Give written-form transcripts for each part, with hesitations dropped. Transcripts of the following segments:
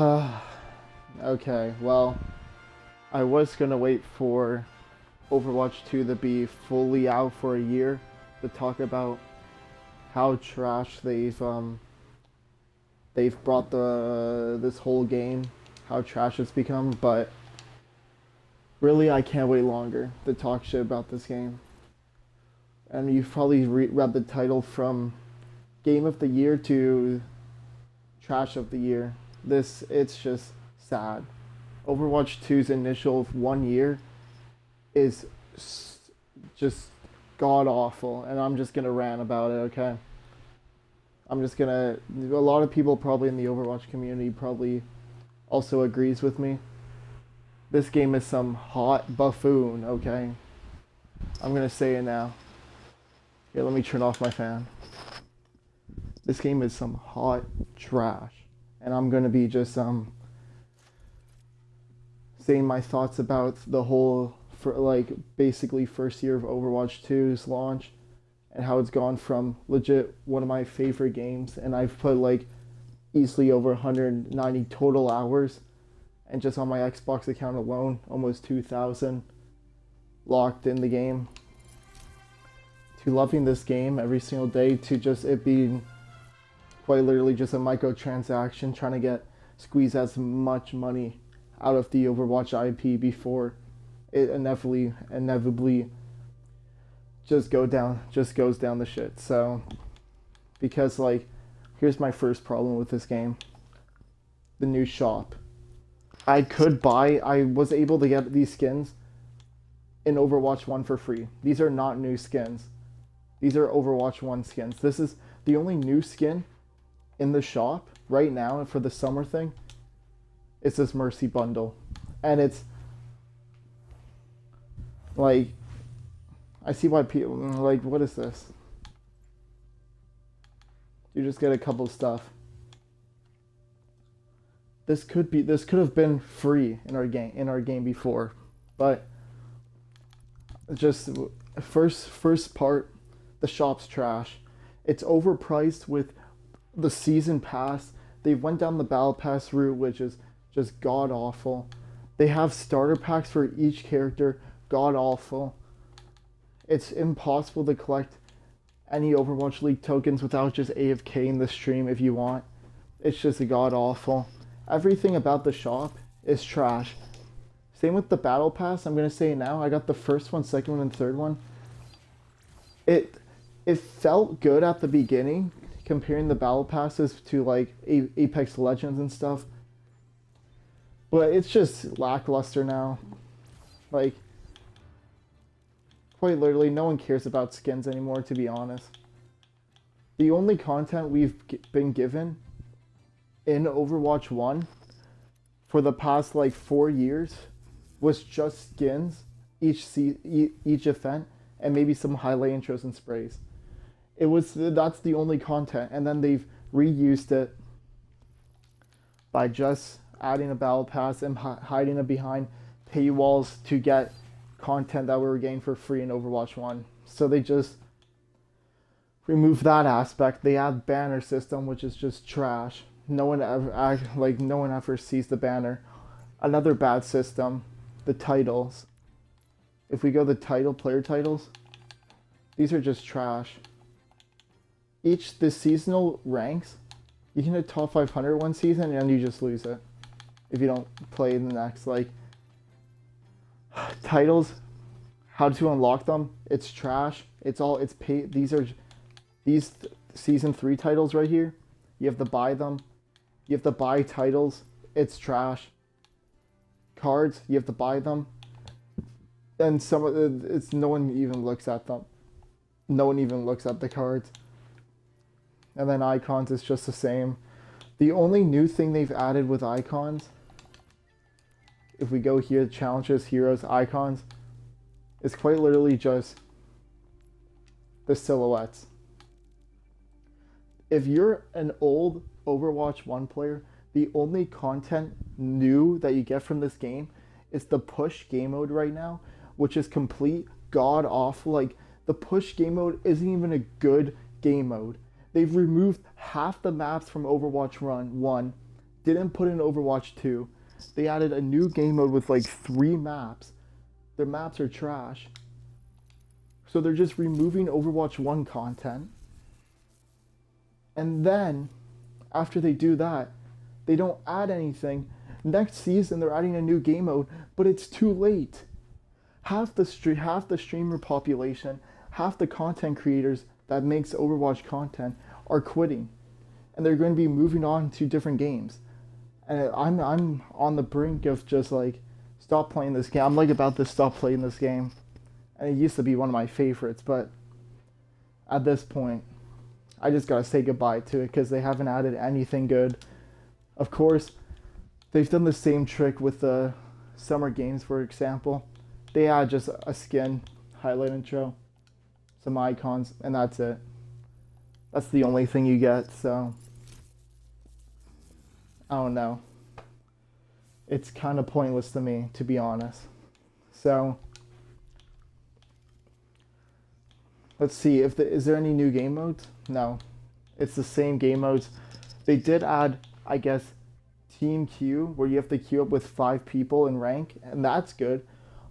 Okay, well, I was gonna wait for Overwatch 2 to be fully out for a year to talk about how trash they've brought this whole game, how trash it's become, but really I can't wait longer to talk shit about this game. And you've probably read the title from Game of the Year to Trash of the Year. It's just sad. Overwatch 2's initial 1 year is just god awful, and I'm just gonna rant about it, okay? A lot of people probably in the Overwatch community probably also agrees with me. This game is some hot buffoon, okay? I'm gonna say it now. Here, let me turn off my fan. This game is some hot trash, and I'm gonna be just saying my thoughts about the whole for basically first year of Overwatch 2's launch and how it's gone from legit one of my favorite games, and I've put easily over 190 total hours, and just on my Xbox account alone almost 2,000 locked in the game, to loving this game every single day, to just it being quite literally just a microtransaction trying to squeeze as much money out of the Overwatch IP before it inevitably just goes down the shit. So because here's my first problem with this game. The new shop. I was able to get these skins in Overwatch 1 for free. These are not new skins. These are Overwatch 1 skins. This is the only new skin in the shop right now for the summer thing. It's this Mercy bundle. And it's I see why people what is this? You just get a couple of stuff. This could have been free in our game before, but just first part, the shop's trash. It's overpriced with the season pass. They went down the battle pass route, which is just god awful. They have starter packs for each character, god awful. It's impossible to collect any Overwatch League tokens without just AFKing the stream if you want. It's just god awful. Everything about the shop is trash. Same with the battle pass. I'm gonna say it now. I got the first one, second one, and third one. It felt good at the beginning, comparing the battle passes to Apex Legends and stuff. But it's just lackluster now. Quite literally, no one cares about skins anymore, to be honest. The only content we've been given in Overwatch 1 for the past 4 years was just skins each event, and maybe some highlight intros and sprays. That's the only content, and then they've reused it by just adding a battle pass and hiding it behind paywalls to get content that we were getting for free in Overwatch 1. So they just remove that aspect. They add banner system, which is just trash. No one ever sees the banner. Another bad system, the titles. If we go the player titles, these are just trash. The seasonal ranks, you can hit top 500 one season and you just lose it if you don't play in the next. Titles, how to unlock them, it's trash. It's paid. These season 3 titles right here, you have to buy them. You have to buy titles, it's trash. Cards, you have to buy them. And no one even looks at them. No one even looks at the cards. And then icons is just the same. The only new thing they've added with icons, if we go here, challenges, heroes, icons, is quite literally just the silhouettes. If you're an old Overwatch 1 player, the only content new that you get from this game is the push game mode right now, which is complete god awful. The push game mode isn't even a good game mode. They've removed half the maps from Overwatch 1 didn't put in Overwatch 2. They added a new game mode with like 3 maps. Their maps are trash. So they're just removing Overwatch 1 content. And then, after they do that, they don't add anything. Next season, they're adding a new game mode, but it's too late. Half the streamer population, half the content creators that makes Overwatch content are quitting. And they're going to be moving on to different games. And I'm on the brink of just like, stop playing this game. I'm like about to stop playing this game. And it used to be one of my favorites, but at this point, I just gotta say goodbye to it because they haven't added anything good. Of course, they've done the same trick with the summer games, for example. They add just a skin, highlight intro, some icons, and that's it. That's the only thing you get, so I don't know. It's kind of pointless to me, to be honest. So let's see, is there any new game modes? No. It's the same game modes. They did add, I guess, Team Q, where you have to queue up with 5 people in rank, and that's good.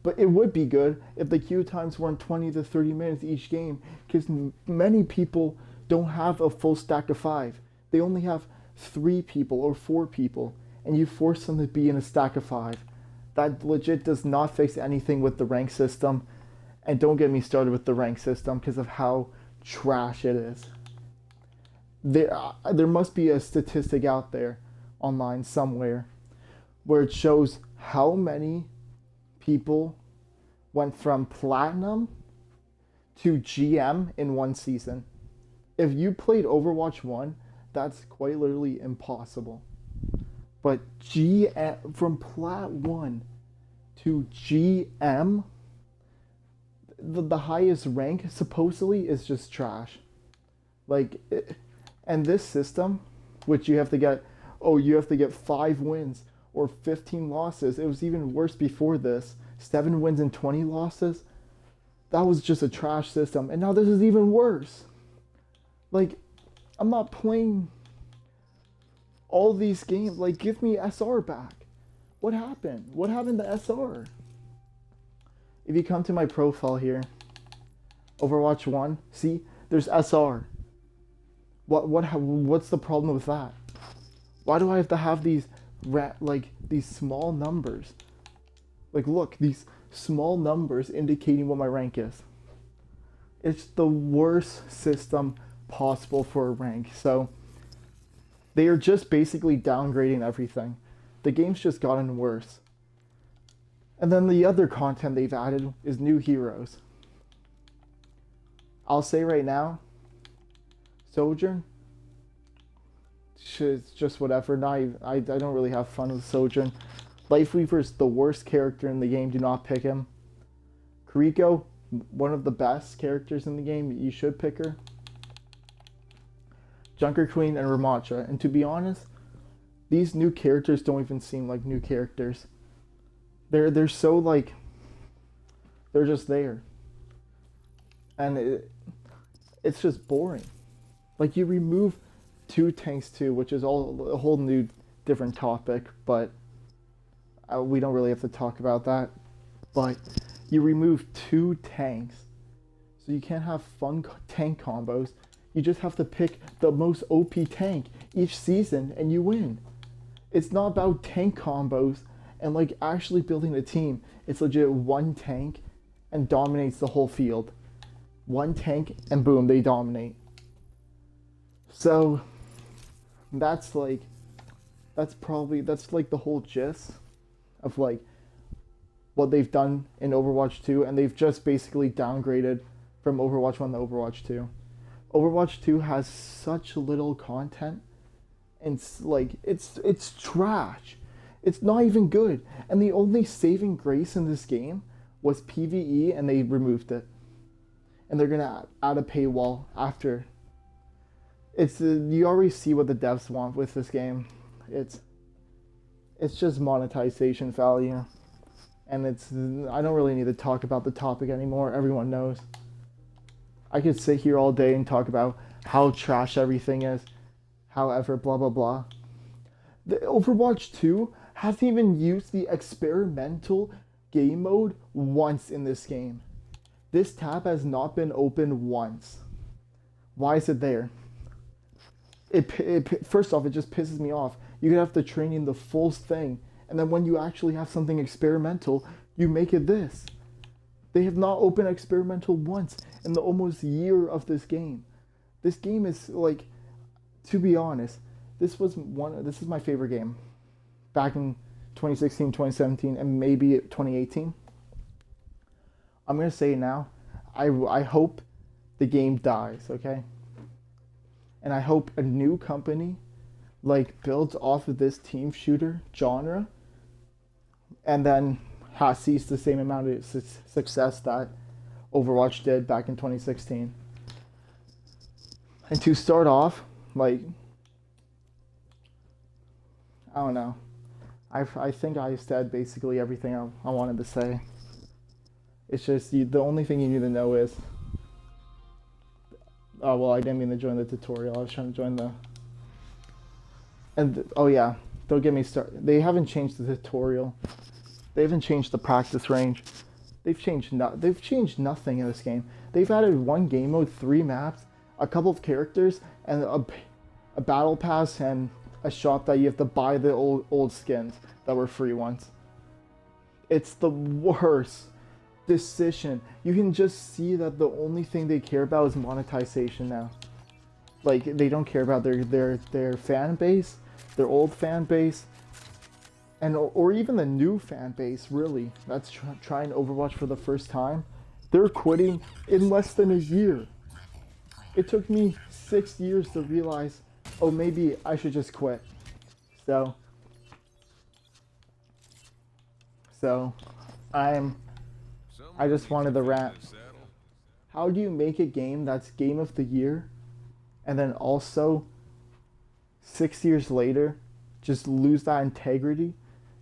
But it would be good if the queue times weren't 20 to 30 minutes each game, because many people don't have a full stack of 5. They only have 3 people or 4 people, and you force them to be in a stack of 5. That legit does not fix anything with the rank system. And don't get me started with the rank system because of how trash it is. There must be a statistic out there online somewhere where it shows how many people went from platinum to GM in one season. If you played Overwatch 1, that's quite literally impossible. But from Plat 1 to GM, the highest rank supposedly is just trash. And this system, which you have to get 5 wins or 15 losses. It was even worse before this. 7 wins and 20 losses. That was just a trash system. And now this is even worse. Like, I'm not playing all these games. Like, give me SR back. What happened? What happened to SR? If you come to my profile here, Overwatch 1, see, there's SR. What's the problem with that? Why do I have to have these small numbers? Like, look, these small numbers indicating what my rank is. It's the worst system possible for a rank. So they are just basically downgrading everything. The game's just gotten worse. And then the other content they've added is new heroes. I'll say right now, Sojourn, it's just whatever. I don't really have fun with Sojourn. Lifeweaver's the worst character in the game. Do not pick him. Kiriko, one of the best characters in the game. You should pick her. Junker Queen and Ramattra. And to be honest, these new characters don't even seem like new characters. They're so like, they're just there. And it's just boring. Like, you remove 2 tanks too, which is a whole new different topic, but we don't really have to talk about that. But you remove 2 tanks, so you can't have fun tank combos. You just have to pick the most OP tank each season and you win. It's not about tank combos and like actually building a team. It's legit 1 tank and dominates the whole field. 1 tank and boom, they dominate. So that's like the whole gist of like what they've done in Overwatch 2, and they've just basically downgraded from Overwatch 1 to Overwatch 2. Overwatch 2 has such little content, and it's trash. It's not even good. And the only saving grace in this game was PvE, and they removed it. And they're gonna add a paywall after. You already see what the devs want with this game. It's just monetization value. And I don't really need to talk about the topic anymore. Everyone knows. I could sit here all day and talk about how trash everything is. However, blah, blah, blah. The Overwatch 2 hasn't even used the experimental game mode once in this game. This tab has not been opened once. Why is it there? First off, it just pisses me off. You have to train in the full thing, and then when you actually have something experimental, you make it this. They have not opened experimental once in the almost year of this game. This game is like, to be honest, this is my favorite game back in 2016, 2017, and maybe 2018. I'm gonna say it now. I hope the game dies, okay? And I hope a new company like builds off of this team shooter genre and then sees the same amount of success that Overwatch did back in 2016. And to start off, like, I don't know. I think I said basically everything I wanted to say. It's just the only thing you need to know is, oh well, I didn't mean to join the tutorial. I was trying to join the. And oh yeah, don't get me started. They haven't changed the tutorial. They haven't changed the practice range. They've changed nothing in this game. They've added one game mode, 3 maps, a couple of characters, and a battle pass and a shop that you have to buy the old skins that were free once. It's the worst decision. You can just see that the only thing they care about is monetization now. Like, they don't care about their fan base, their old fan base, and or even the new fan base, really. That's trying Overwatch for the first time. They're quitting in less than a year. It took me 6 years to realize, oh, maybe I should just quit. So I just wanted to rant. How do you make a game that's game of the year and then also 6 years later just lose that integrity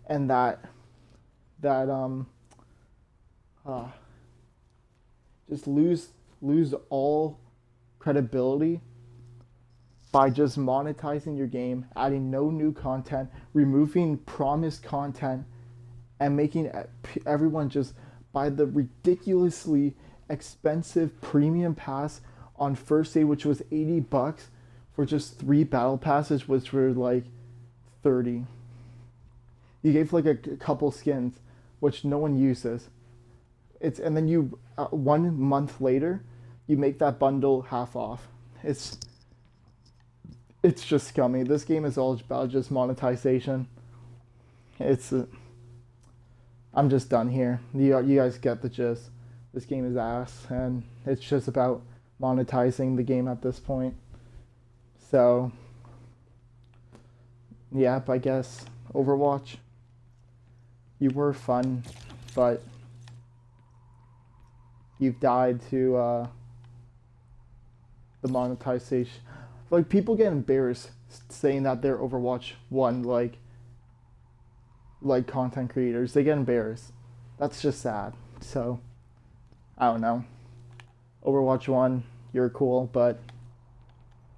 and just lose all credibility by just monetizing your game, adding no new content, removing promised content, and making everyone just buy the ridiculously expensive premium pass on first day, which was $80 for just 3 battle passes, which were like 30. You gave like a couple skins, which no one uses. And then you 1 month later, you make that bundle half off. It's just scummy. This game is all about just monetization. I'm just done here. You guys get the gist. This game is ass, and it's just about monetizing the game at this point. So, yep, I guess Overwatch, you were fun, but you've died to the monetization. Like, people get embarrassed saying that they're Overwatch 1, like content creators. They get embarrassed. That's just sad. So, I don't know. Overwatch 1, you're cool, but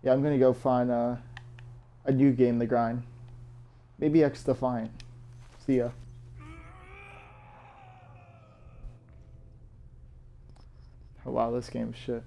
yeah, I'm gonna go find a new game to grind. Maybe X Defiant. See ya. Oh, wow, this game is shit.